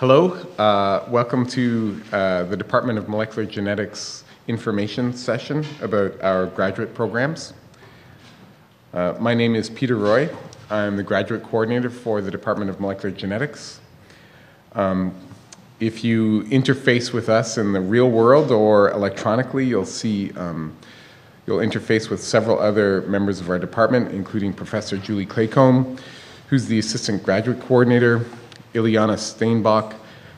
Hello, welcome to the Department of Molecular Genetics information session about our graduate programs. My name is Peter Roy. I'm the graduate coordinator for the Department of Molecular Genetics. If you interface with us in the real world or electronically, you'll see you'll interface with several other members of our department, including Professor Julie Claycomb, who's the assistant graduate coordinator, Ileana Steinbach,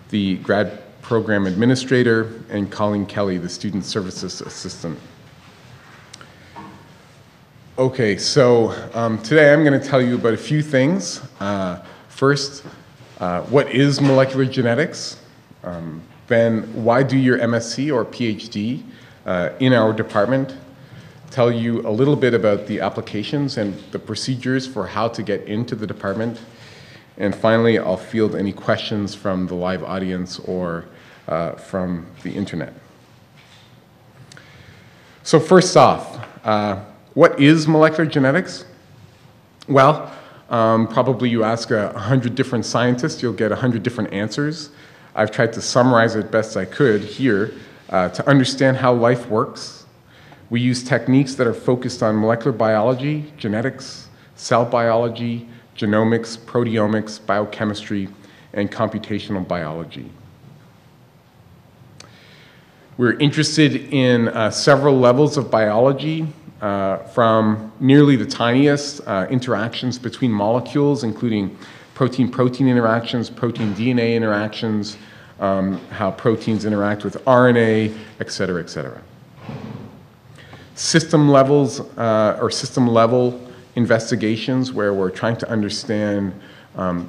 the grad program administrator, and Colleen Kelly, the student services assistant. Okay, so today I'm going to tell you about a few things. First, what is molecular genetics? Then why do your MSc or PhD in our department? Tell you a little bit about the applications and the procedures for how to get into the department. And finally, I'll field any questions from the live audience or from the internet. So first off, what is molecular genetics? Well, probably you ask 100 different scientists, you'll get 100 different answers. I've tried to summarize it best I could here to understand how life works. We use techniques that are focused on molecular biology, genetics, cell biology, genomics, proteomics, biochemistry, and computational biology. We're interested in several levels of biology, from nearly the tiniest interactions between molecules, including protein-protein interactions, protein-DNA interactions, how proteins interact with RNA, et cetera, et cetera. System levels or system-level investigations where we're trying to understand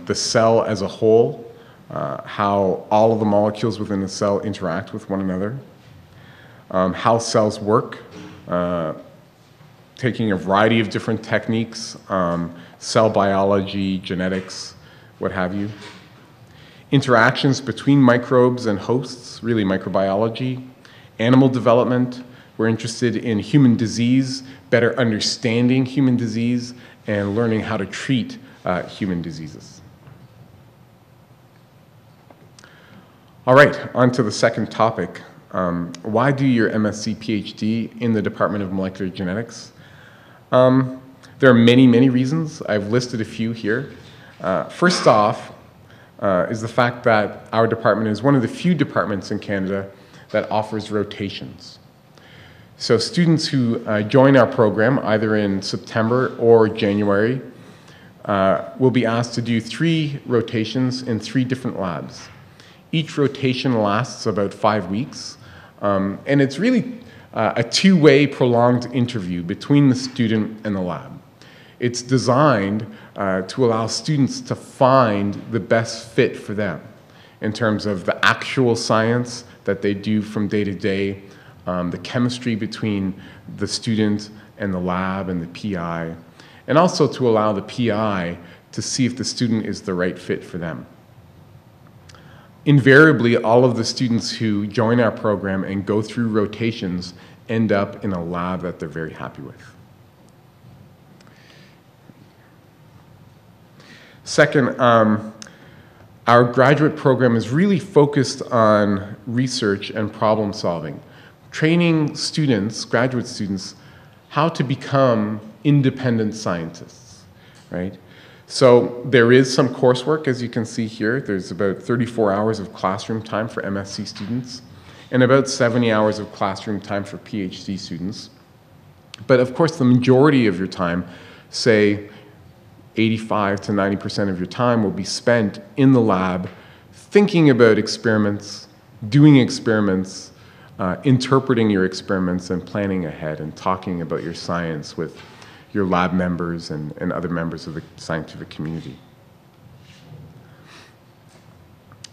the cell as a whole, how all of the molecules within the cell interact with one another, how cells work, taking a variety of different techniques, cell biology, genetics, what have you. Interactions between microbes and hosts, really microbiology. Animal development, we're interested in human disease, better understanding human disease, and learning how to treat human diseases. All right, on to the second topic. Why do your MSc PhD in the Department of Molecular Genetics? There are many, many reasons. I've listed a few here. First off is the fact that our department is one of the few departments in Canada that offers rotations. So students who join our program either in September or January will be asked to do 3 rotations in 3 different labs. Each rotation lasts about 5 weeks, and it's really a two-way prolonged interview between the student and the lab. It's designed to allow students to find the best fit for them in terms of the actual science that they do from day to day, the chemistry between the student and the lab and the PI, and also to allow the PI to see if the student is the right fit for them. Invariably, all of the students who join our program and go through rotations end up in a lab that they're very happy with. Second, our graduate program is really focused on research and problem solving, training students, graduate students, how to become independent scientists, right? So there is some coursework, as you can see here. There's about 34 hours of classroom time for MSc students and about 70 hours of classroom time for PhD students. But of course, the majority of your time, say 85 to 90% of your time, will be spent in the lab thinking about experiments, doing experiments, interpreting your experiments and planning ahead and talking about your science with your lab members and other members of the scientific community.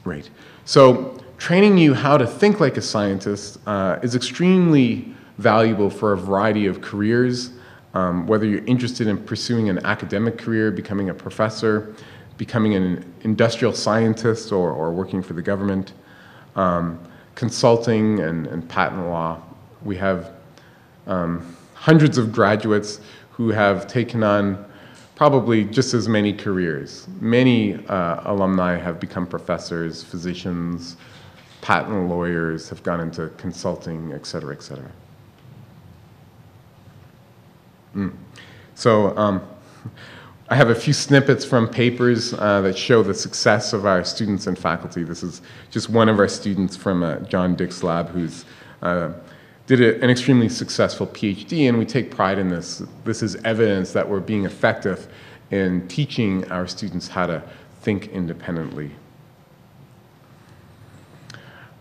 Right. So training you how to think like a scientist is extremely valuable for a variety of careers, whether you're interested in pursuing an academic career, becoming a professor, becoming an industrial scientist, or working for the government, consulting and patent law. We have hundreds of graduates who have taken on probably just as many careers. Many alumni have become professors, physicians, patent lawyers, have gone into consulting, et cetera, et cetera. So I have a few snippets from papers that show the success of our students and faculty. This is just one of our students from John Dick's lab who's did an extremely successful PhD, and we take pride in this. This is evidence that we're being effective in teaching our students how to think independently.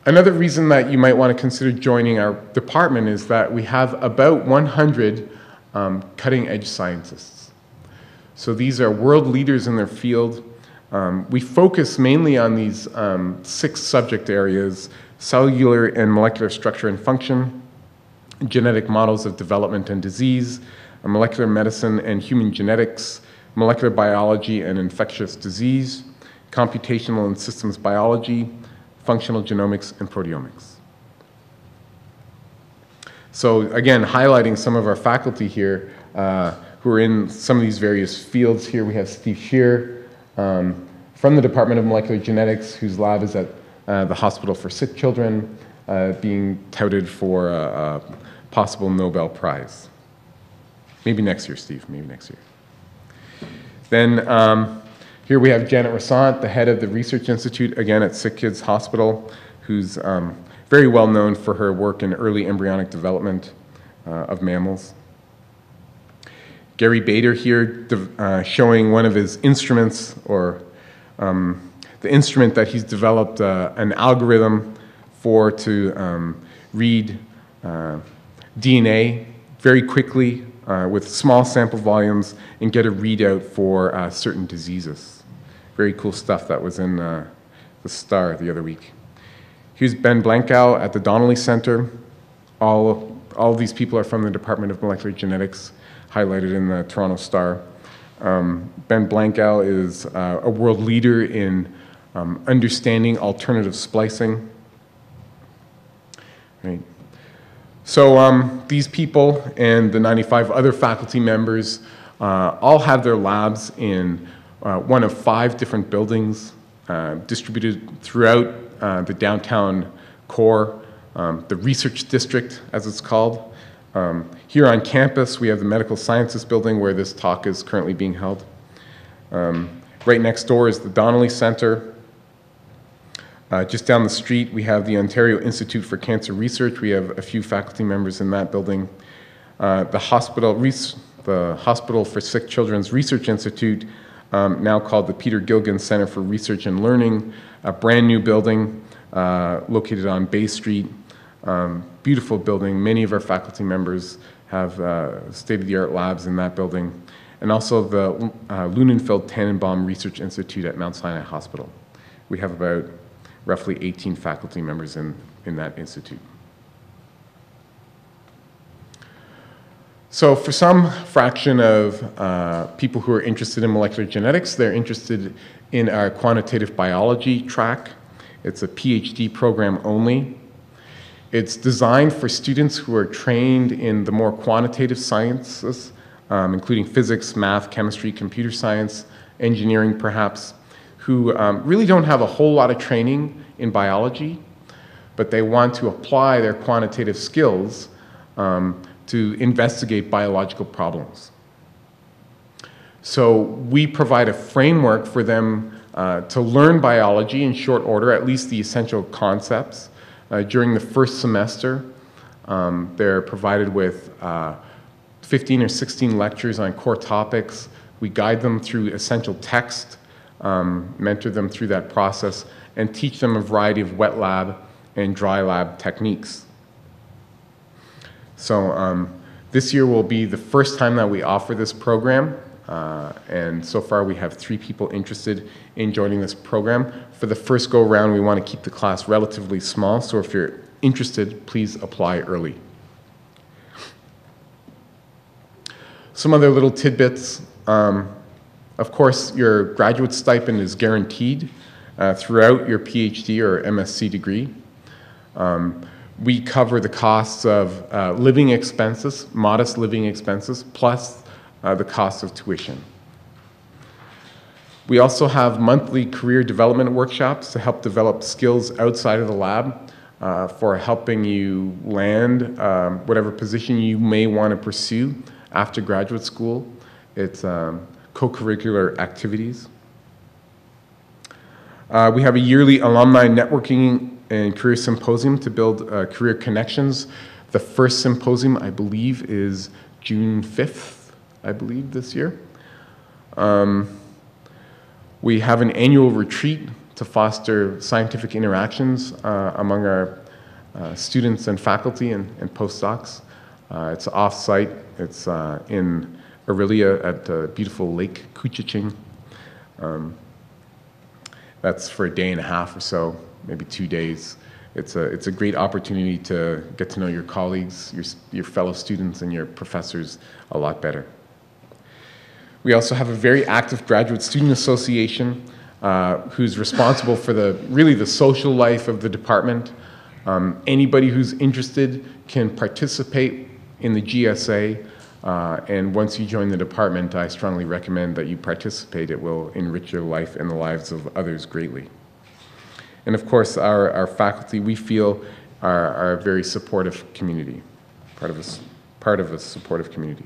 Another reason that you might want to consider joining our department is that we have about 100 cutting-edge scientists. So these are world leaders in their field. We focus mainly on these 6 subject areas: cellular and molecular structure and function, genetic models of development and disease, molecular medicine and human genetics, molecular biology and infectious disease, computational and systems biology, functional genomics, and proteomics. So again, highlighting some of our faculty here who are in some of these various fields. Here we have Steve Shear from the Department of Molecular Genetics, whose lab is at the Hospital for Sick Children, being touted for a possible Nobel Prize. Maybe next year, Steve, maybe next year. Then here we have Janet Rassant, the head of the Research Institute, again at Sick Kids Hospital, who's very well known for her work in early embryonic development of mammals. Gary Bader here showing one of his instruments, or the instrument that he's developed an algorithm for to read DNA very quickly with small sample volumes and get a readout for certain diseases. Very cool stuff that was in the Star the other week. Here's Ben Blankow at the Donnelly Center. All of these people are from the Department of Molecular Genetics, highlighted in the Toronto Star. Ben Blankow is a world leader in understanding alternative splicing. Right. So these people and the 95 other faculty members all have their labs in one of 5 different buildings distributed throughout the downtown core, the research district as it's called. Here on campus we have the Medical Sciences building where this talk is currently being held. Right next door is the Donnelly Center. Just down the street, we have the Ontario Institute for Cancer Research. We have a few faculty members in that building. The Hospital for Sick Children's Research Institute, now called the Peter Gilgan Center for Research and Learning, a brand new building located on Bay Street. Beautiful building. Many of our faculty members have state-of-the-art labs in that building. And also the Lunenfeld Tannenbaum Research Institute at Mount Sinai Hospital. We have about roughly 18 faculty members in that institute. So for some fraction of people who are interested in molecular genetics, they're interested in our quantitative biology track. It's a PhD program only. It's designed for students who are trained in the more quantitative sciences, including physics, math, chemistry, computer science, engineering perhaps, who really don't have a whole lot of training in biology, but they want to apply their quantitative skills to investigate biological problems. So we provide a framework for them to learn biology in short order, at least the essential concepts. During the first semester, they're provided with 15 or 16 lectures on core topics. We guide them through essential text, mentor them through that process, and teach them a variety of wet lab and dry lab techniques. So this year will be the first time that we offer this program, and so far we have 3 people interested in joining this program. For the first go round, we want to keep the class relatively small, so if you're interested, please apply early. Some other little tidbits. Of course, your graduate stipend is guaranteed throughout your PhD or MSc degree. We cover the costs of living expenses, modest living expenses, plus the cost of tuition. We also have monthly career development workshops to help develop skills outside of the lab for helping you land whatever position you may want to pursue after graduate school. It's co-curricular activities. We have a yearly alumni networking and career symposium to build career connections. The first symposium, I believe, is June 5th, I believe, this year. We have an annual retreat to foster scientific interactions among our students and faculty and postdocs. It's off-site. It's in Aurelia at beautiful Lake Couchiching. That's for a day and a half or so, maybe 2 days. It's a great opportunity to get to know your colleagues, your fellow students, and your professors a lot better. We also have a very active graduate student association who's responsible for really the social life of the department. Anybody who's interested can participate in the GSA, and once you join the department, I strongly recommend that you participate. It will enrich your life and the lives of others greatly. And of course, our faculty, we feel, are a very supportive community, part of a supportive community.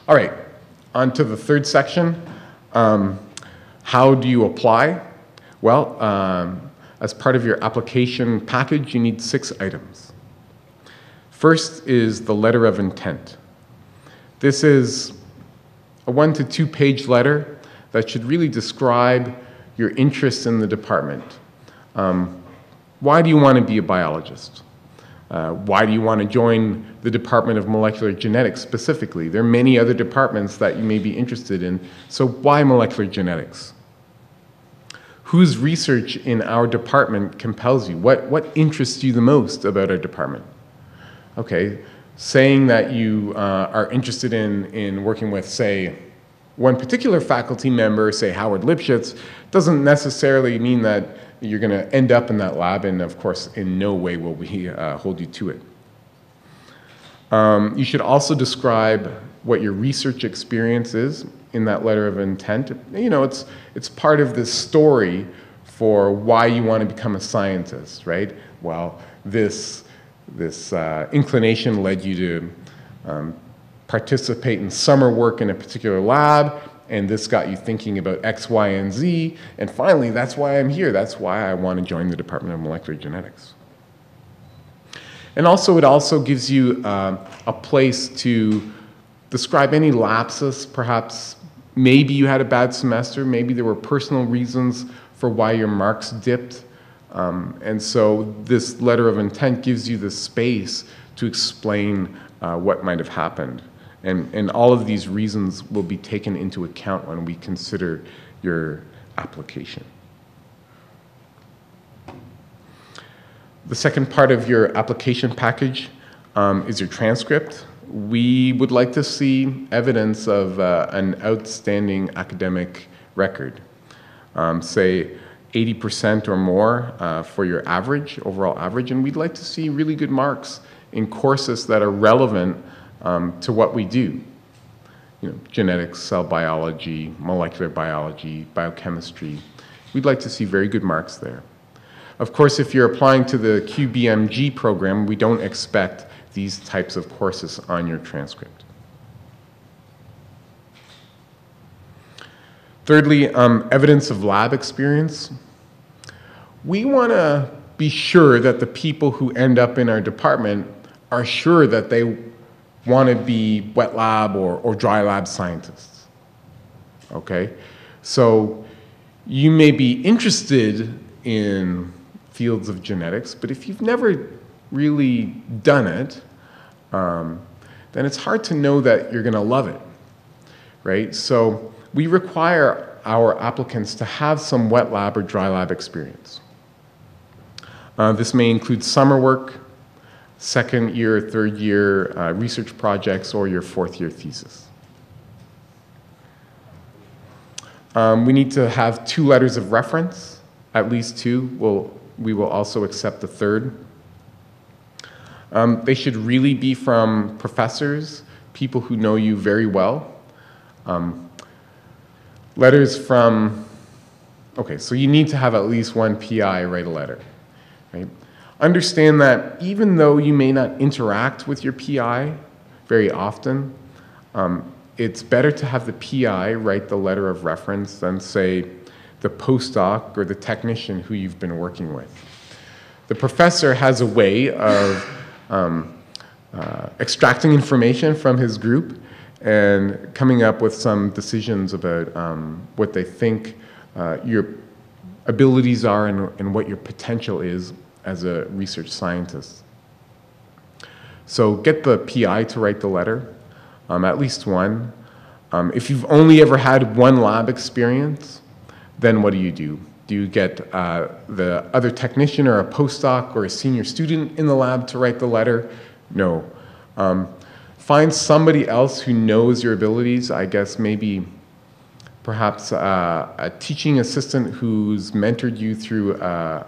All right, on to the third section. How do you apply? Well, as part of your application package, you need 6 items. First is the letter of intent. This is a 1 to 2 page letter that should really describe your interest in the department. Why do you want to be a biologist? Why do you want to join the Department of Molecular Genetics specifically? There are many other departments that you may be interested in, so why molecular genetics? Whose research in our department compels you? What interests you the most about our department? Okay, saying that you are interested in working with, say, one particular faculty member, say Howard Lipschitz, doesn't necessarily mean that you're going to end up in that lab, and of course, in no way will we hold you to it. You should also describe what your research experience is in that letter of intent. You know, it's part of this story for why you want to become a scientist, right? Well, this inclination led you to participate in summer work in a particular lab, and this got you thinking about X, Y, and Z, and finally, that's why I'm here. That's why I want to join the Department of Molecular Genetics. And also, it also gives you a place to describe any lapses. Perhaps maybe you had a bad semester, maybe there were personal reasons for why your marks dipped. And so this letter of intent gives you the space to explain what might have happened. And all of these reasons will be taken into account when we consider your application. The second part of your application package is your transcript. We would like to see evidence of an outstanding academic record, say 80% or more for your average, overall average, and we'd like to see really good marks in courses that are relevant to what we do. You know, genetics, cell biology, molecular biology, biochemistry. We'd like to see very good marks there. Of course, if you're applying to the QBMG program, we don't expect these types of courses on your transcript. Thirdly, evidence of lab experience. We want to be sure that the people who end up in our department are sure that they want to be wet lab or dry lab scientists. Okay? So you may be interested in fields of genetics, but if you've never really done it, then it's hard to know that you're going to love it, right? So we require our applicants to have some wet lab or dry lab experience. This may include summer work, second year, third year research projects, or your fourth year thesis. We need to have 2 letters of reference, at least 2. We will also accept the third. They should really be from professors, people who know you very well. Letters from, okay, so you need to have at least one PI write a letter, right? Understand that even though you may not interact with your PI very often, it's better to have the PI write the letter of reference than, say, the postdoc or the technician who you've been working with. The professor has a way of extracting information from his group and coming up with some decisions about what they think your abilities are and what your potential is as a research scientist. So get the PI to write the letter, at least one. If you've only ever had one lab experience, then what do? Do you get the other technician or a postdoc or a senior student in the lab to write the letter? No. Find somebody else who knows your abilities. I guess maybe perhaps a teaching assistant who's mentored you through a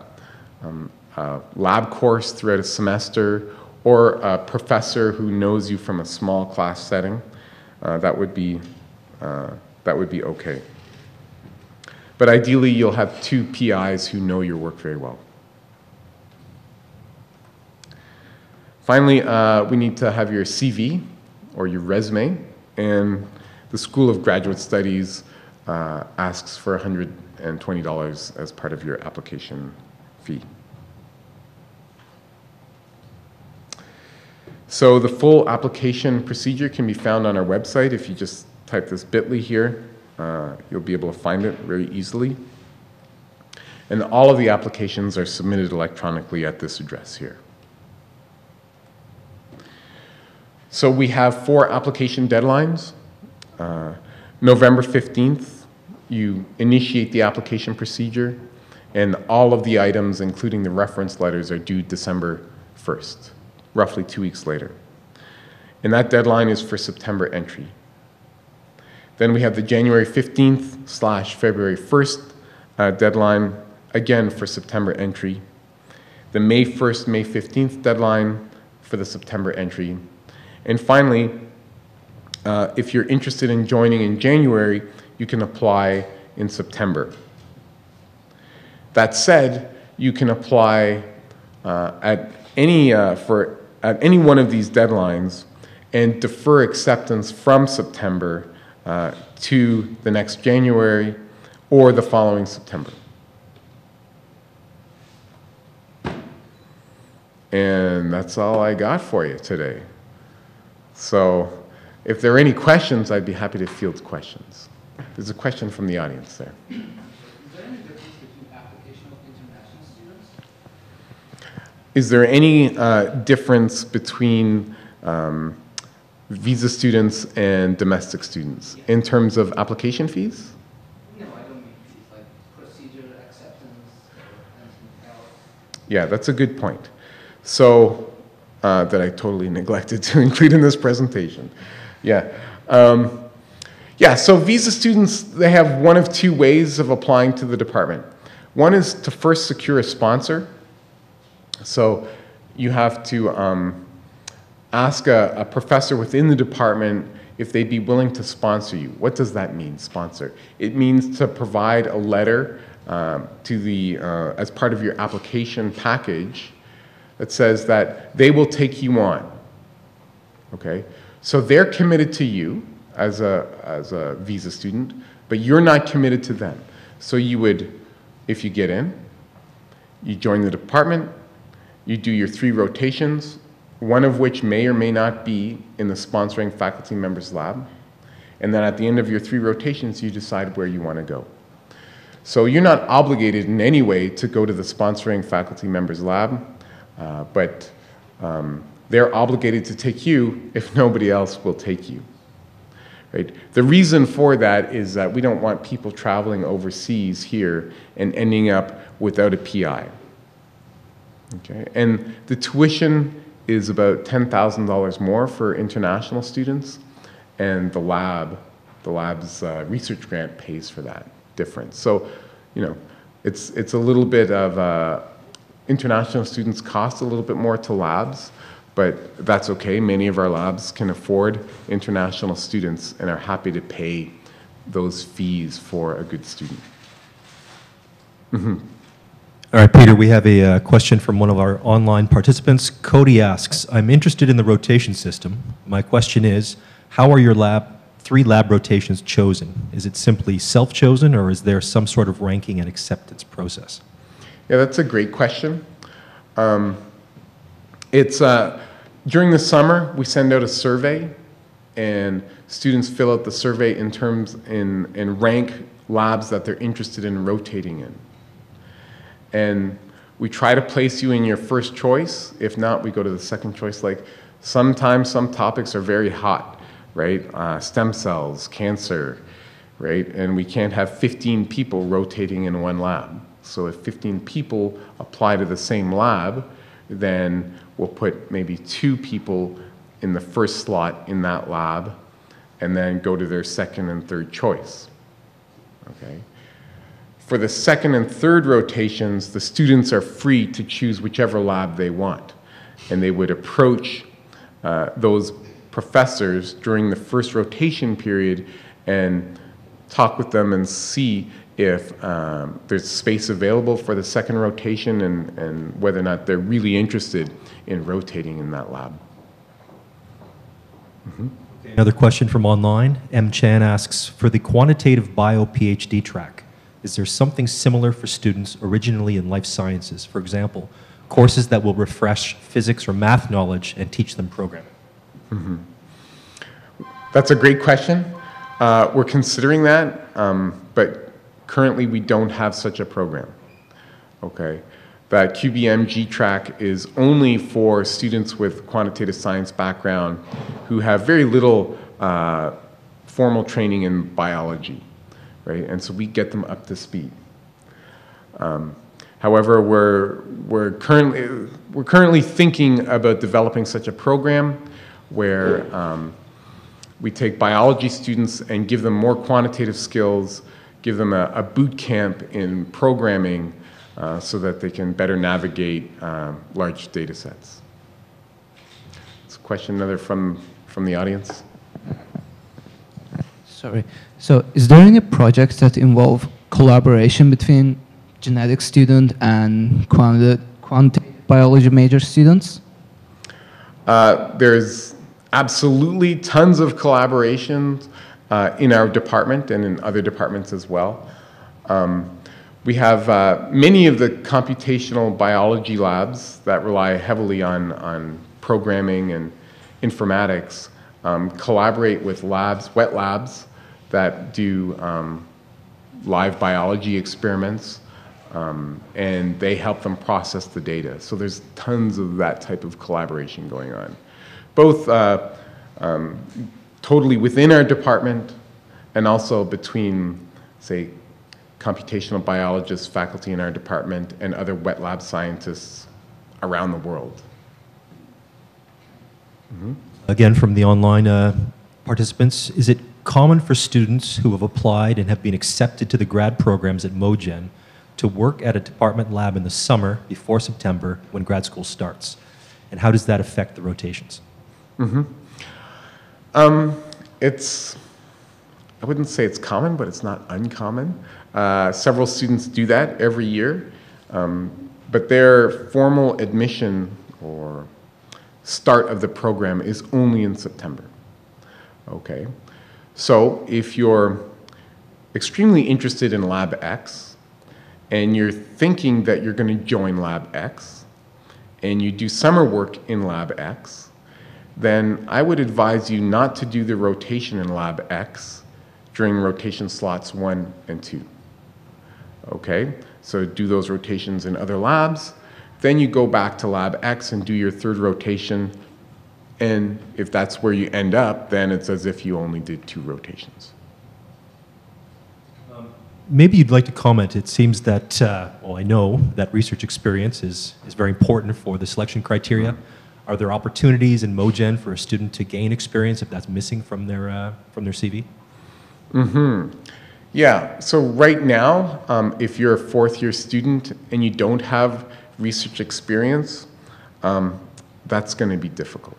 lab course throughout a semester, or a professor who knows you from a small class setting. That would be okay. But ideally, you'll have two PIs who know your work very well. Finally, we need to have your CV or your resume, and the School of Graduate Studies asks for $120 as part of your application fee. So the full application procedure can be found on our website. If you just type this bit.ly here, you'll be able to find it very easily. And all of the applications are submitted electronically at this address here. So we have 4 application deadlines. November 15th, you initiate the application procedure, and all of the items, including the reference letters, are due December 1st, roughly 2 weeks later. And that deadline is for September entry. Then we have the January 15th / February 1st deadline, again for September entry. The May 1st, May 15th deadline for the September entry. And finally, if you're interested in joining in January, you can apply in September. That said, you can apply at any one of these deadlines and defer acceptance from September to the next January or the following September. And that's all I got for you today. So if there are any questions, I'd be happy to field questions. There's a question from the audience there. Is there any difference between application of international students? Is there any difference between visa students and domestic students in terms of application fees? No, I don't mean fees, like procedure, acceptance, or anything else. Yeah, that's a good point. So, that I totally neglected to include in this presentation. Yeah. Yeah, so visa students, they have one of 2 ways of applying to the department. One is to first secure a sponsor. So you have to ask a professor within the department if they'd be willing to sponsor you. What does that mean, sponsor? It means to provide a letter to the, as part of your application package that says that they will take you on, okay? So they're committed to you as a visa student, but you're not committed to them. So you would, if you get in, you join the department, you do your 3 rotations, one of which may or may not be in the sponsoring faculty member's lab, and then at the end of your 3 rotations, you decide where you want to go. So you're not obligated in any way to go to the sponsoring faculty member's lab, but they're obligated to take you if nobody else will take you. Right? The reason for that is that we don't want people traveling overseas here and ending up without a PI. Okay? And the tuition is about $10,000 more for international students, and the lab's research grant pays for that difference. So, you know, it's a little bit of international students cost a little bit more to labs, but that's okay. Many of our labs can afford international students and are happy to pay those fees for a good student. All right, Peter, we have a question from one of our online participants. Cody asks, I'm interested in the rotation system. My question is, how are your 3 lab rotations chosen? Is it simply self-chosen, or is there some sort of ranking and acceptance process? Yeah, that's a great question. During the summer, we send out a survey, and students fill out the survey and rank labs that they're interested in rotating in. And we try to place you in your first choice. If not, we go to the second choice. Like sometimes some topics are very hot, right? Stem cells, cancer, right? And we can't have 15 people rotating in one lab. So if 15 people apply to the same lab, then we'll put maybe 2 people in the first slot in that lab and then go to their second and third choice, okay? For the second and third rotations, the students are free to choose whichever lab they want. And they would approach those professors during the first rotation period and talk with them and see if there's space available for the second rotation and whether or not they're really interested in rotating in that lab. Okay, another question from online. M. Chan asks, for the quantitative bio PhD track, is there something similar for students originally in life sciences? For example, courses that will refresh physics or math knowledge and teach them programming? That's a great question. We're considering that, but currently we don't have such a program, okay? That QBMG track is only for students with quantitative science background who have very little formal training in biology. Right? And so we get them up to speed. However, we're currently thinking about developing such a program where we take biology students and give them more quantitative skills, give them a boot camp in programming so that they can better navigate large data sets. It's a question another from the audience. Sorry. So is there any projects that involve collaboration between genetic student and quantitative biology major students? There's absolutely tons of collaboration in our department and in other departments as well. We have many of the computational biology labs that rely heavily on programming and informatics collaborate with labs, wet labs, that do live biology experiments, and they help them process the data. So there's tons of that type of collaboration going on, both totally within our department and also between, say, computational biologists, faculty in our department, and other wet lab scientists around the world. Again, from the online participants, is it common for students who have applied and have been accepted to the grad programs at MoGen to work at a department lab in the summer before September when grad school starts? And how does that affect the rotations? I wouldn't say it's common, but it's not uncommon. Several students do that every year, but their formal admission or start of the program is only in September. Okay, so if you're extremely interested in Lab X and you're thinking that you're going to join Lab X and you do summer work in Lab X, then I would advise you not to do the rotation in Lab X during rotation slots 1 and 2. Okay, so do those rotations in other labs, then you go back to Lab X and do your third rotation, and if that's where you end up, then it's as if you only did 2 rotations. Maybe you'd like to comment. It seems that, well, I know that research experience is very important for the selection criteria. Are there opportunities in MoGen for a student to gain experience if that's missing from their CV? Yeah, so right now, if you're a 4th-year student and you don't have research experience, that's going to be difficult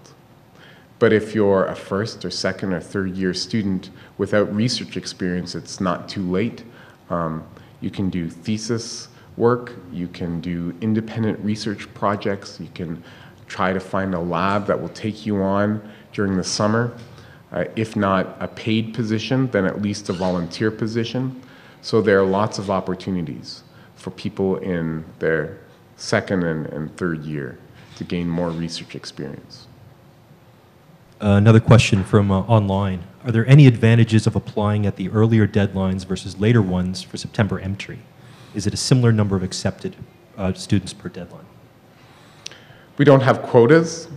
But if you're a first or second or third year student without research experience, it's not too late. You can do thesis work, you can do independent research projects, you can try to find a lab that will take you on during the summer. If not a paid position, then at least a volunteer position. So there are lots of opportunities for people in their second and third year to gain more research experience. Another question from online. Are there any advantages of applying at the earlier deadlines versus later ones for September entry? Is it a similar number of accepted students per deadline? We don't have quotas.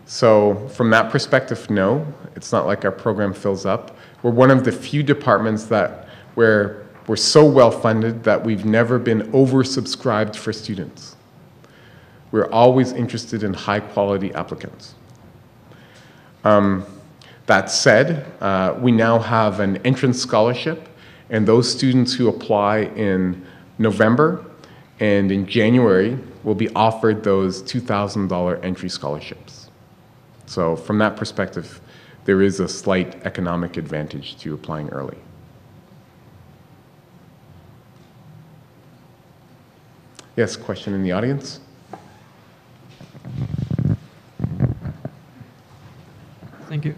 So from that perspective, no. It's not like our program fills up. We're one of the few departments where we're so well funded that we've never been oversubscribed for students. We're always interested in high quality applicants. That said, we now have an entrance scholarship, and those students who apply in November and in January will be offered those $2,000 entry scholarships. So from that perspective, there is a slight economic advantage to applying early. Yes, question in the audience? Thank you.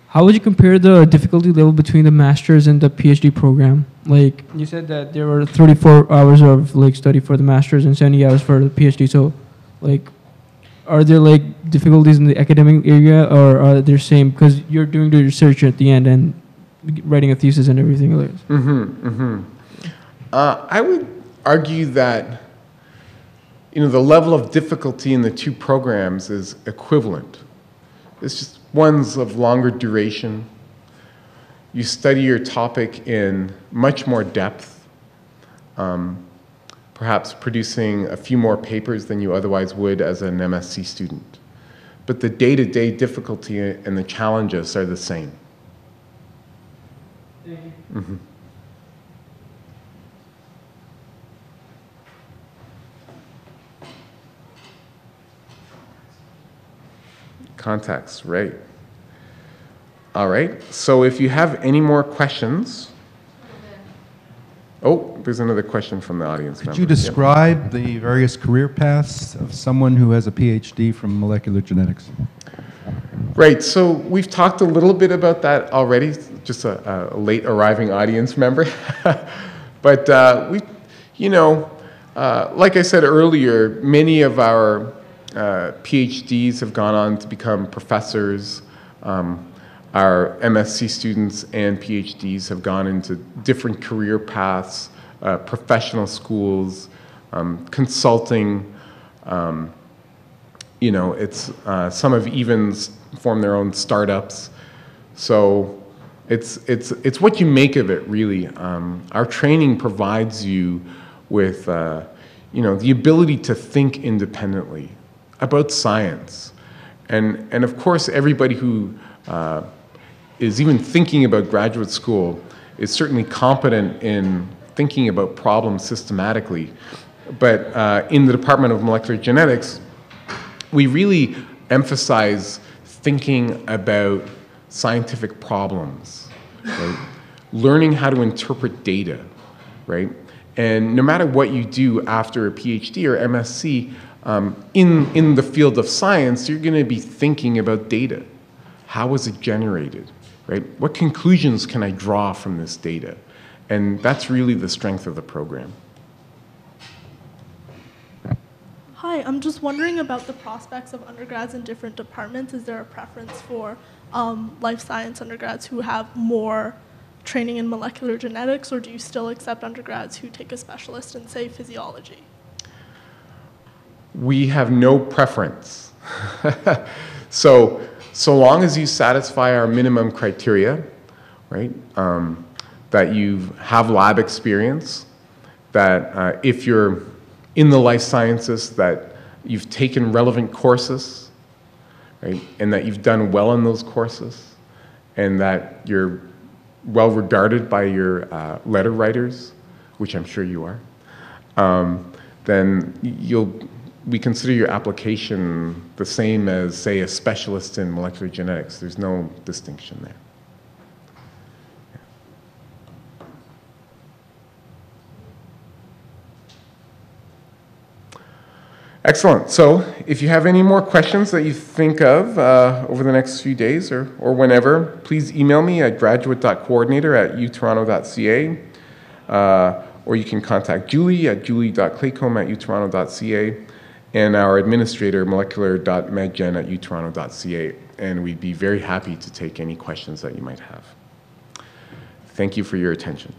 How would you compare the difficulty level between the master's and the PhD program? Like you said that there were 34 hours of like study for the master's and 70 hours for the PhD. So, like, are there like difficulties in the academic area, or are they the same? Because you're doing the research at the end and writing a thesis and everything else. I would argue that the level of difficulty in the two programs is equivalent. It's just one's of longer duration. You study your topic in much more depth, perhaps producing a few more papers than you otherwise would as an MSc student. But the day-to-day difficulty and the challenges are the same. Thank you. Contacts, right. All right, so if you have any more questions. Oh, there's another question from the audience member. Could you describe the various career paths of someone who has a PhD from molecular genetics? Right, so we've talked a little bit about that already, just a late arriving audience member. But like I said earlier, many of our PhDs have gone on to become professors. Our MSc students and PhDs have gone into different career paths, professional schools, consulting. Some have even formed their own startups. So it's what you make of it, really. Our training provides you with the ability to think independently about science. And of course, everybody who is even thinking about graduate school is certainly competent in thinking about problems systematically. But in the Department of Molecular Genetics, we really emphasize thinking about scientific problems, right? Learning how to interpret data, right? And no matter what you do after a PhD or MSc, in the field of science, you're going to be thinking about data. How was it generated, right? What conclusions can I draw from this data? And that's really the strength of the program. Hi, I'm just wondering about the prospects of undergrads in different departments. Is there a preference for life science undergrads who have more training in molecular genetics, or do you still accept undergrads who take a specialist in, say, physiology? We have no preference. So long as you satisfy our minimum criteria, right? That you have lab experience, that if you're in the life sciences, that you've taken relevant courses, right? And that you've done well in those courses, and that you're well regarded by your letter writers, which I'm sure you are, then we consider your application the same as, say, a specialist in molecular genetics. There's no distinction there. Excellent. So if you have any more questions that you think of over the next few days or whenever, please email me at graduate.coordinator@utoronto.ca, or you can contact Julie at julie.claycombe@utoronto.ca, and our administrator, molecular.medgen@utoronto.ca, and we'd be very happy to take any questions that you might have. Thank you for your attention.